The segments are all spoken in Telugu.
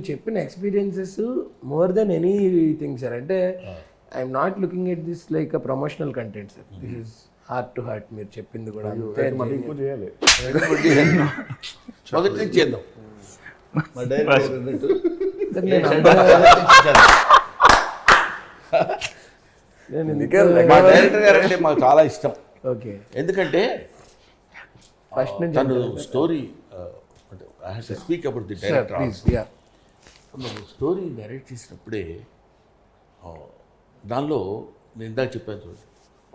చెప్పిన experiences more than anything sir. అంటే I'm not looking at this like a promotional content sir. This is heart to heart. మీరు చెప్పింది కూడా ఇంకో చేయాలి. మొదటి నుంచి చేద్దాం. మా డైరెక్టర్ అన్నట్టు మా డైరెక్టర్ గారు అంటే మాకు చాలా ఇష్టం. ఓకే. ఎందుకంటే ఫస్ట్ నుంచి తను స్టోరీ అంటే I have to speak about the director. Story direct చేసినప్పుడే దానిలో నేను ఇందాక చెప్పాను చూడండి,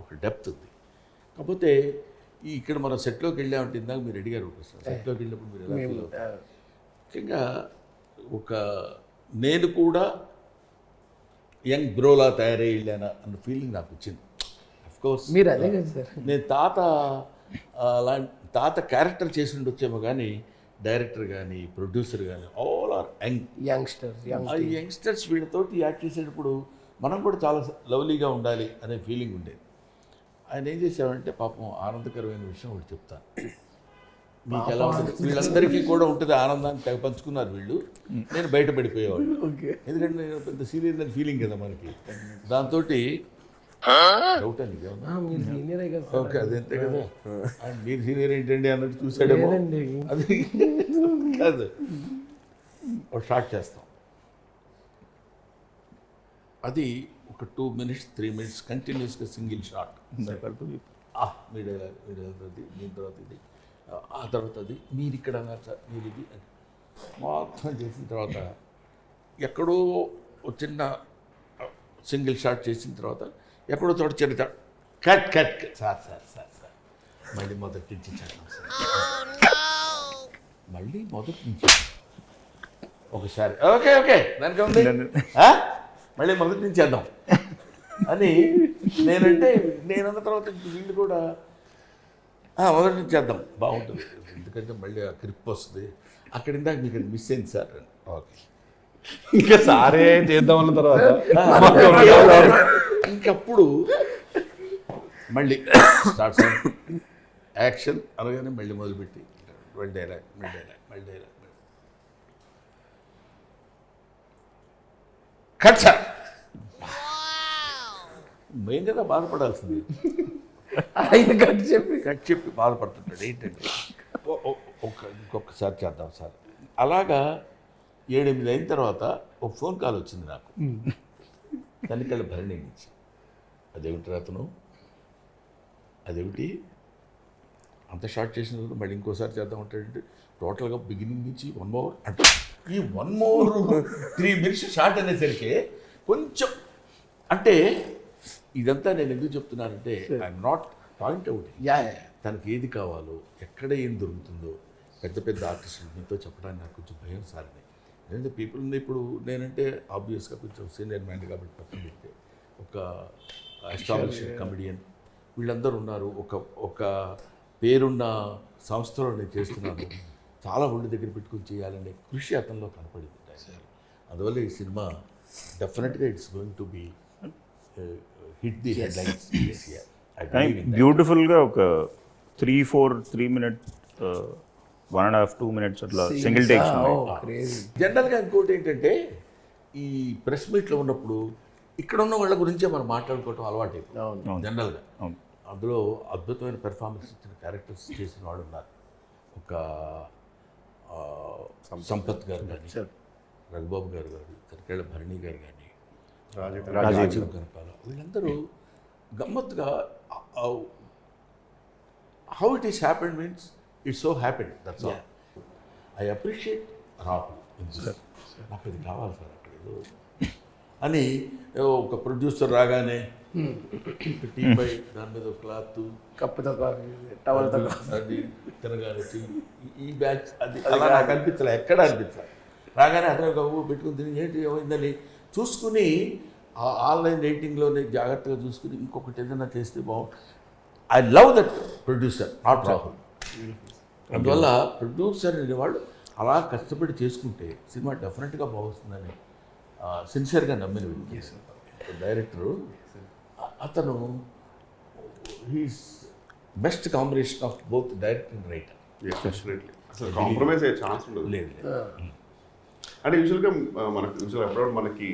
ఒక డెప్త్ ఉంది. కాకపోతే ఇక్కడ మనం సెట్లోకి వెళ్ళామంటే ఇందాక మీరు అడిగారు ఒకసారి సెట్లోకి వెళ్ళినప్పుడు మీరు ఎలా ఫీల్ అవుతారు. ముఖ్యంగా నేను కూడా యంగ్ బ్రోలా తయారై వెళ్ళానా అన్న ఫీలింగ్ నాకు వచ్చింది. అఫ్కోర్స్ మీరు అదే కదా సార్. నేను తాత క్యారెక్టర్ చేసి ఉండొచ్చేమో కానీ డైరెక్టర్ కానీ ప్రొడ్యూసర్ కానీ ఆల్ ఆర్ యంగ్స్టర్స్. ఆ యంగ్స్టర్స్ వీళ్ళతోటి యాక్ట్ చేసేటప్పుడు మనం కూడా చాలా లవ్లీగా ఉండాలి అనే ఫీలింగ్ ఉండేది. ఆయన ఏం చేశారంటే పాపం ఆనందకరమైన విషయం ఒకటి చెప్తాను. మీకు ఎలా ఉంటుంది, వీళ్ళందరికీ కూడా ఉంటుంది ఆనందాన్ని తెగ పంచుకున్నారు వీళ్ళు. నేను బయటపడిపోయేవాళ్ళు, ఎందుకంటే నేను పెద్ద సీనియర్ అని ఫీలింగ్ కదా మనకి. దాంతో డౌట్ అని ఓకే అదంతే కదా, మీరు సీనియర్ ఏంటండి అన్నట్టు చూసాడేమో. అది కాదు, ఒక షార్ట్ చేస్తాం. అది ఒక 2 minutes 3 minutes కంటిన్యూస్గా సింగిల్ షాట్. మీ డైలాగ్ దీని తర్వాత ఇది, ఆ తర్వాత అది, మీరు ఇక్కడ అన్నారు సార్, మీరు ఇది మొత్తం చేసిన తర్వాత ఎక్కడో చిన్న సింగిల్ షాట్ చేసిన తర్వాత ఎక్కడో చోట చిన్న cut cut sir sir sir sir మళ్ళీ మొదటి నుంచి చేద్దాం సార్, మళ్ళీ మొదటి నుంచి ఒకసారి ఓకే ఓకే దానికి ఉంది మళ్ళీ మొదటి నుంచి చేద్దాం అని నేనంటే నేనన్న తర్వాత వీళ్ళు కూడా మొదటి నుంచి చేద్దాం బాగుంటుంది, ఎందుకంటే మళ్ళీ ఆ క్రిప్ వస్తుంది. అక్కడ ఇందాక మీకు అది మిస్ అయింది సార్. ఓకే ఇంకా సారే చేద్దాం అన్న తర్వాత ఇంకప్పుడు మళ్ళీ స్టార్ట్ సార్ యాక్షన్ అనగానే మళ్ళీ మొదలుపెట్టి మళ్ళీ డైలాగ్ మళ్ళీ డైలాగ్ మళ్ళీ డైలాగ్ కట్ సార్. మెయిన్ కదా బాధపడాల్సింది, ఆయన కట్ చెప్పి బాధపడుతుంటాడు. ఏంటంటే ఇంకొకసారి చేద్దాం సార్. అలాగా 7-8 అయిన తర్వాత ఒక ఫోన్ కాల్ వచ్చింది నాకు, తనికళ్ళ భరణి నుంచి. అదేమిటి అతను, అదేమిటి అంత షార్ట్ చేసిన తర్వాత మళ్ళీ ఇంకోసారి చేద్దాం అంటాడంటే టోటల్గా బిగినింగ్ నుంచి 1 more అంటే ఈ 1 more 3 minutes షార్ట్ అనేసరికి కొంచెం అంటే ఇదంతా నేను ఎందుకు చెప్తున్నానంటే ఐఎమ్ నాట్ పాయింట్ అవుట్. తనకి ఏది కావాలో ఎక్కడ ఏం దొరుకుతుందో పెద్ద పెద్ద ఆర్టిస్టులు మీతో చెప్పడానికి నాకు కొంచెం భయం సార్ని. ఎందుకంటే పీపుల్ ఇప్పుడు నేనంటే ఆబ్వియస్గా కొంచెం సీనియర్ మ్యాన్ కాబట్టి పక్కన పెడితే ఒక ఎస్టాబ్లిష్డ్ కమెడియన్ వీళ్ళందరూ ఉన్నారు. ఒక పేరున్న సంస్థలో నేను చేస్తున్నాను, చాలా ఒళ్ళు దగ్గర పెట్టుకుని చేయాలనే కృషి అతనిలో కనపడింది. అందువల్ల ఈ సినిమా డెఫినెట్గా it's going to be hit the headlines this year. బ్యూటిఫుల్గా ఒక 3 minutes 1.5-2 minutes అట్లా సింగిల్ టేక్స్. జనరల్గా ఇంకోటి ఏంటంటే ఈ ప్రెస్ మీట్లో ఉన్నప్పుడు ఇక్కడ ఉన్న వాళ్ళ గురించే మనం మాట్లాడుకోవటం అలవాటు జనరల్గా. అందులో అద్భుతమైన పెర్ఫార్మెన్స్ ఇచ్చిన క్యారెక్టర్స్ చేసిన వాళ్ళు ఉన్నారు. ఒక సంపత్ గారు కానీ, రఘుబాబు గారు కానీ, తనికెళ్ళ భరణి గారు కానీ, రాజీవ్ కనకాల, వీళ్ళందరూ గమ్మత్తుగా how it is happened means it's so happened, that's all. I appreciate Rahul, నాకు ఇది కావాలి సార్ అక్కడ ఏదో అని. ఒక ప్రొడ్యూసర్ రాగానే టీ పై దాని మీద క్లాత్ కప్పుతో టవల్తో అది తినగానే ఈ బ్యాచ్ అది అలా నాకు అనిపించలే, ఎక్కడ అనిపించాలి. రాగానే అతను ఒక పెట్టుకుని తిని ఏంటి ఏమైందని చూసుకుని ఆన్లైన్ రేటింగ్లోనే జాగ్రత్తగా చూసుకుని ఇంకొకటి ఏదైనా చేస్తే బాగుంటుంది. I love that producer, not Rahul. అందువల్ల ప్రొడ్యూసర్ అనేవాళ్ళు అలా కష్టపడి చేసుకుంటే సినిమా డెఫినెట్గా బాగుస్తుందని సిన్సియర్గా నమ్మిన వ్యక్తి. డైరెక్టరు అతను he's best combination of both director and writer. Compromise అయ్యే ఛాన్స్ ఉండదు. లేదు అంటే యూజువల్గా మనకు యూజువల్ అబ్రాడ్ మనకి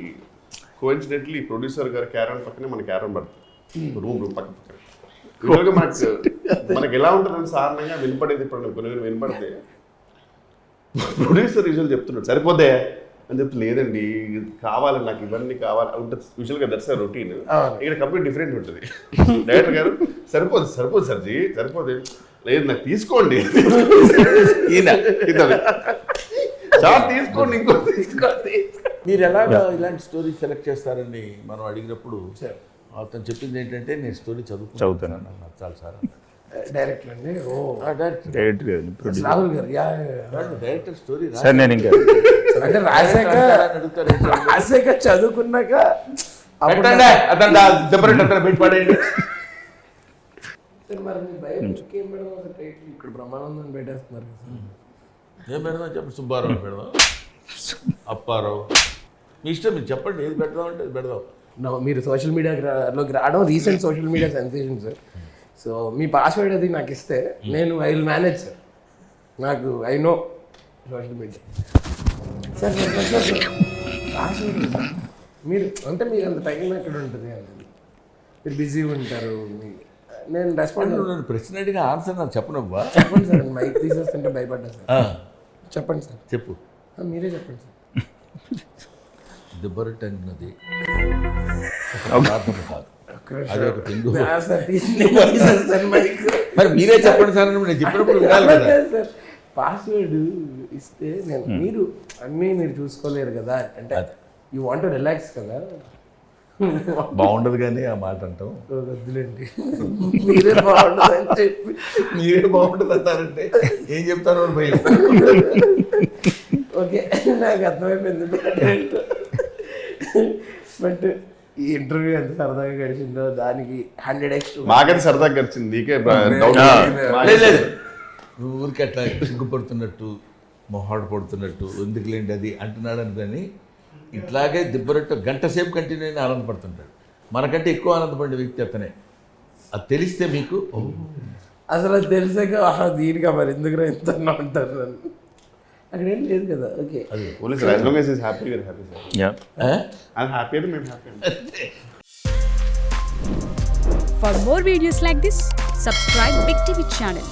కోఇన్సిడెంట్లీ ప్రొడ్యూసర్ గారి క్యారన్ పక్కనే మన క్యారన్ పడుతుంది రూమ్ పక్క పక్కన యూజువల్గా మనకి ఎలా ఉంటుందని సాధారణంగా వినపడేది ఇప్పుడు కొన్ని వినపడితే ప్రొడ్యూసర్ యూజువల్ చెప్తున్నాడు సరిపోతే అని చెప్తే లేదండి కావాలి నాకు ఇవన్నీ కావాలి ఉంటుంది యూజువల్గా దట్స్ రొటీన్ ఇక్కడ కంప్లీట్ డిఫరెంట్ ఉంటుంది డైరెక్టర్ గారు సరిపోదు సర్జీ సరిపోదు లేదు నాకు తీసుకోండి ఈయన చాలా తీసుకోండి ఇంకో తీసుకోండి. మీరు ఎలాగా ఇలాంటి స్టోరీ సెలెక్ట్ చేస్తారని మనం అడిగినప్పుడు అతను చెప్పింది ఏంటంటే నేను స్టోరీ చదువుతాను నాకు నచ్చాలి సార్ డైరెక్టర్ అండి ఓ డైరెక్ట్ రాహుల్ గారు డైరెక్టర్ స్టోరీ సార్ నేను ఇంకా అంటే రాశాక చదువుకున్నాక మరి మీ బయోపిక్ ఏం పెడదాం అసలు టైటిల్ ఇక్కడ బ్రహ్మానందం పెట్టేస్తున్నారు కదా ఏం పెడదాం చెప్పండి సుబ్బారావు పెడదాం అప్పారావు మీ ఇష్టం మీరు చెప్పండి ఏది పెడదాం అంటే అది పెడదాం మీరు సోషల్ మీడియాలోకి రావడం recent social media sensation sir so మీ పాస్వర్డ్ అది నాకు ఇస్తే నేను ఐ విల్ మేనేజ్ సార్ నాకు I know social media sir password మీరు అంటే మీకు అంత టైం ఎక్కడ ఉంటుంది అని మీరు బిజీగా ఉంటారు నేను రెస్పాండ్ నన్ను ప్రశ్న అడిగిన ఆన్సర్ నాకు చెప్పనవ్వా చెప్పండి సార్ మైక్ తీసేస్తుంటే భయపడ్డా సార్ చెప్పండి సార్ చెప్పు మీరే చెప్పండి సార్ దిబ్బరొట్టె అన్నది కాదు అది ఒక తిండు మరి మీరే చెప్పండి సార్ నేను చెప్పినప్పుడు వినాలి కదా పాస్వర్డ్ ఇస్తే నేను మీరు అన్నీ మీరు చూసుకోలేరు కదా అంటే యూ వాంట్ టు రిలాక్స్ కదా బాగుండదు కానీ ఆ మాట అంటాం వద్దులేండి మీరే బాగుంటుంది అని చెప్పి మీరే బాగుంటుంది అంటారంటే ఏం చెప్తారు భయం ఓకే నాకు అర్థమైపోయింది బట్ ఈ ఇంటర్వ్యూ ఎంత సరదాగా గడిచిందో దానికి 100x మాకైతే సరదాగా గడిచింది నీకే లేదు ఊరికి అట్లా సిగ్గుపడుతున్నట్టు మొహాడు పడుతున్నట్టు ఎందుకులేండి అది అంటున్నాడు అనుకని ఇట్లాగే దిబ్బరొట్టు గంట సేపు కంటిన్యూ అయినా ఆనందపడుతుంటాడు మనకంటే ఎక్కువ ఆనందపడే వ్యక్తి అతనే అది తెలిస్తే మీకు అసలు అది తెలిసాక దీనిగా మరి ఎందుకు ఎంత ఉంటారు అక్కడ ఏం లేదు కదా okay For more videos like this, subscribe Big TV channel.